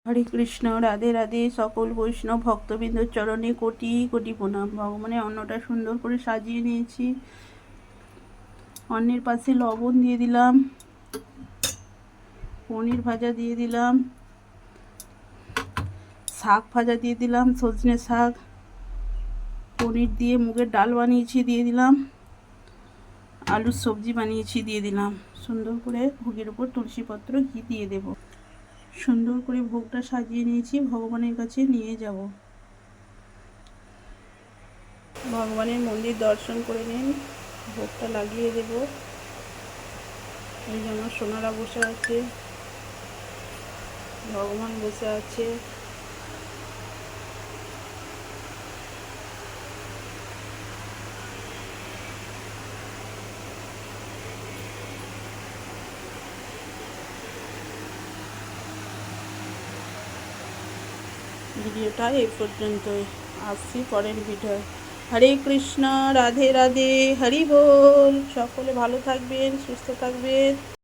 হরে কৃষ্ণ, রাধে রাধে। সকল বৈষ্ণব ভক্তবৃন্দ চরণে কোটি কোটি প্রণাম। ভগবানের অন্নটা সুন্দর করে সাজিয়ে নিয়েছি। অন্নের পাশে লবণ দিয়ে দিলাম, পনির ভাজা দিয়ে দিলাম, শাক ভাজা দিয়ে দিলাম, সজনে শাক, পনির দিয়ে মুগের ডাল বানিয়েছি দিয়ে দিলাম, আলুর সবজি বানিয়েছি দিয়ে দিলাম। সুন্দর করে ভোগের উপর তুলসী পত্র ঘি দিয়ে দেব। সুন্দর করে ভোগটা সাজিয়ে নিয়েছি, ভগবানের কাছে নিয়ে যাব। ভগবানের মন্দির দর্শন করে নিন, ভোগটা লাগিয়ে দেব। এই যে আমার সোনারা বসে আছে, ভগবান বসে আছে। ভিডিওটা এই পর্যন্তই, আসছি পরের ভিডিও। হরে কৃষ্ণ, রাধে রাধে, হরি বল। সকলে ভালো থাকবেন, সুস্থ থাকবেন।